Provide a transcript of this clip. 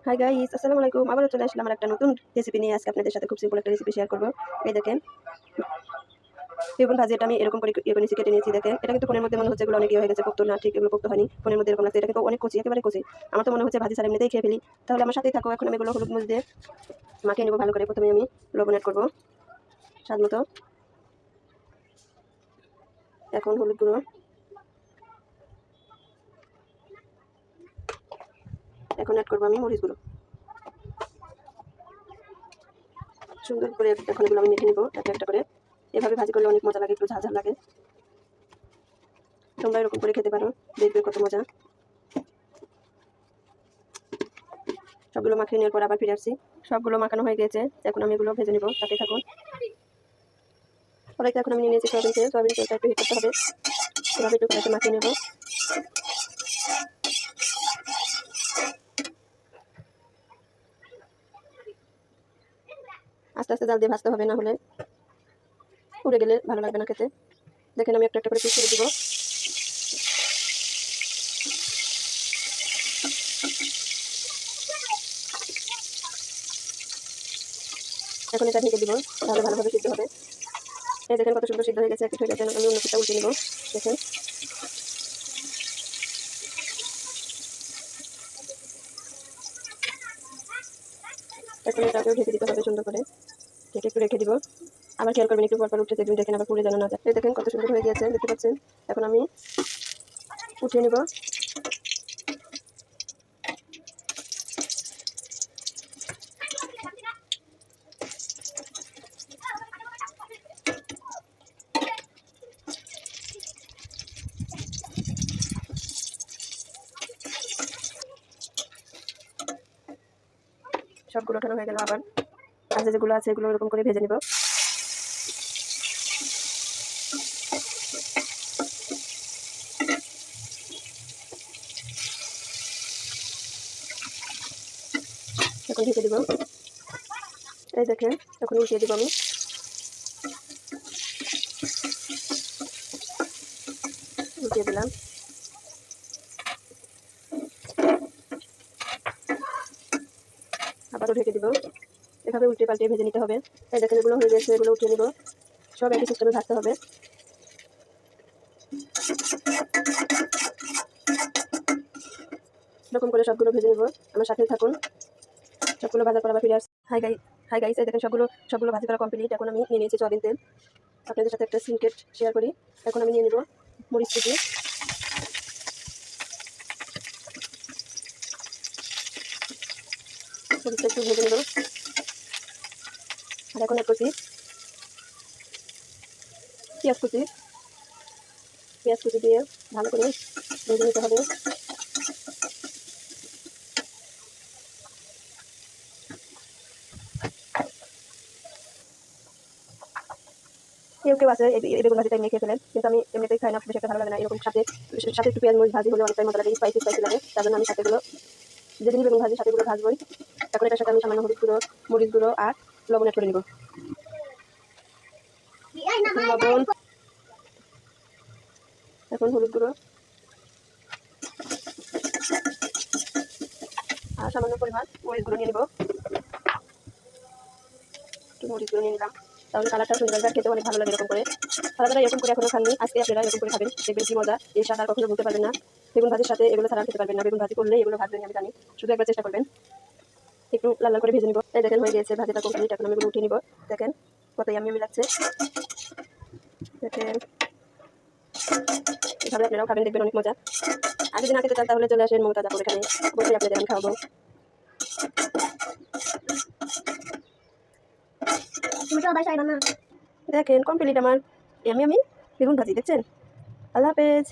Hi guys, আসসালামু আলাইকুম। আবারও চলে আসলাম আমার একটা নতুন রেসিপি নিয়ে। আজকে আপনাদের সাথে খুব সিম্পল একটা রেসিপি শেয়ার করবো। এই দেখেন, বেগুন ভাজি। এটা আমি এরকম করে নিচে কেটে নিয়েছি। দেখেন, এটা কিন্তু ফোনের মধ্যে মনে হচ্ছে এগুলো অনেক হয়ে গেছে, পোক্ত না, ঠিক এগুলো পোক্ত হয়নি। ফোনের মধ্যে এরকম লাগছে, এটা কিন্তু অনেক কচি, একেবারে কচি। আমার তো মনে হচ্ছে ভাজি ছাড়া এমনিতেই খেয়ে ফেলি। তাহলে আমার সাথেই থাকো। এখন আমি এগুলো হলুদ মরিচ দিয়ে মাখিয়ে নেবো ভালো করে। প্রথমে আমি লবণ অ্যাড করবো স্বাদ মতো। এখন হলুদ গুঁড়ো, এখন অ্যাড করবো আমি মরিচ গুঁড়ো। সুন্দর করে এখন এগুলো আমি মেখে নেবো একটা একটা করে। এভাবে ভাজি করলে অনেক মজা লাগে, একটু ঝাল ঝাল লাগে। তোমরা এরকম করে খেতে পারো, দেখবে কত মজা। সবগুলো মাখিয়ে নেওয়ার পর আবার ফিরে আসছি। সবগুলো মাখানো হয়ে গেছে, এখন আমি এগুলো ভেজে নেবো, সাথে থাকুন। কড়াইতে এখন আমি নিয়ে নিয়েছি সয়াবিন তেলটা একটু হিট করতে হবে। এভাবে একটু কড়াইতে মাখিয়ে নেবো। আস্তে আস্তে জাল দিয়ে ভাজতে হবে, না হলে উড়ে গেলে ভালো লাগবে না খেতে। দেখেন, আমি একটা একটা করে পিস করে দিব। এখন এটা ঢেকে দিব, তাহলে ভালোভাবে সিদ্ধ হবে। এই দেখেন কত সুন্দর সিদ্ধ হয়ে গেছে। একটু হয়ে গেছে, আমি অন্য পিঠটা উল্টে নেবো। দেখেন, এখন এটাকেও ঢেকে দিতে হবে সুন্দর করে। ঢেকে একটু রেখে দিব। আবার খেয়াল করবেন, একটু পর উঠে দেখবেন, দেখেন আবার পুড়ে যেন না যায়। এই দেখেন কত সুন্দর হয়ে গেছে, দেখতে পাচ্ছেন। এখন আমি উঠিয়ে নেব। সবগুলো ওঠানো হয়ে গেল। আবার কাঁচা যেগুলো আছে এগুলো এরকম করে ভেজে নেব। এখন ঢেকে দিব। এই দেখেন, এখন উঠিয়ে দিব আমি। উঠিয়ে দিলাম। আবারও ঢেকে দিব। এভাবে উল্টে পাল্টে ভেজে নিতে হবে। এই দেখেন, এগুলো হয়ে গেছে, এগুলো উঠিয়ে নিব। সব একই সিস্টেমে ভাজতে হবে। এরকম করে সবগুলো ভেজে নেব। আমার সাথেই থাকুন। সবগুলো ভাজার পর আবার ফিরে আসছি। হাই গাইস, এই দেখেন সবগুলো ভাজি করা কমপ্লিট। এখন আমি নিয়ে নিয়েছি সয়াবিন তেল। আপনাদের সাথে একটা সিক্রেট শেয়ার করি। এখন আমি নিয়ে নেব মরিচ কুচি। মরিচটা একটু ভেজে নেব। আর এখন এক কুচি পেঁয়াজ কুচি দিয়ে ভালো করে ভেজে নিতে হবে। কেউ কেউ আছে এই বেগুন ভাজিটা এমনি খেয়ে ফেলেন, কিন্তু আমি এমনিতেই খাই না, বেশি একটা ভালো লাগে না। এরকম সাথে সাথে একটু পেঁয়াজ মরিচ ভাজি হলে অনেকটাই মজা লাগে, স্পাইসি লাগে। তার জন্য আমি সাথেগুলো যেদিন বেগুন ভাজি সাথেগুলো ভাজবই। এখন এটার সাথে আমি সামান্য হলুদ গুঁড়ো, মরিচ গুঁড়ো আর লবণ অ্যাড করে নিব। লবণ, এখন হলুদ গুঁড়ো আর সামান্য পরিমাণ মরিচ গুঁড়ো নিয়ে নিব। একটু মরিচ গুঁড়ো নিয়ে নিলাম, তাহলে কালারটা সুন্দর লাগবে, খেতে অনেক ভালো লাগে। এরকম করে সারাদিন এরকম করে এখনো খাননি, আজকে আপনারা এরকম করে খাবেন, দেখবেন কি মজা। এই স্বাদ আর কখনো বলতে পারবেন না। বেগুন ভাজির সাথে এগুলো ছাড়া খেতে পারবেন না। বেগুন ভাজি করলে এগুলো ভাজবেন, আমি জানি। শুধু একবার চেষ্টা করবেন। একটু লাল লাল করে ভেজে নিব। এই দেখেন, হয়ে গেছে ভাজিটা কমপ্লিট। এখন আমি এগুলো উঠিয়ে নিব। দেখেন কত ইয়াম্মি লাগছে। দেখেন, এভাবে আপনারাও খাবেন, দেখবেন অনেক মজা। আর যদি না খেতে চান তাহলে চলে আসেন মমতাজ আপুর এখানে, অবশ্যই আপনাদের আমি খাওয়াবো। দেখেন কমপ্লিট আমার ইয়াম্মি বেগুন ভাজি, দেখছেন। আল্লাহ হাফেজ।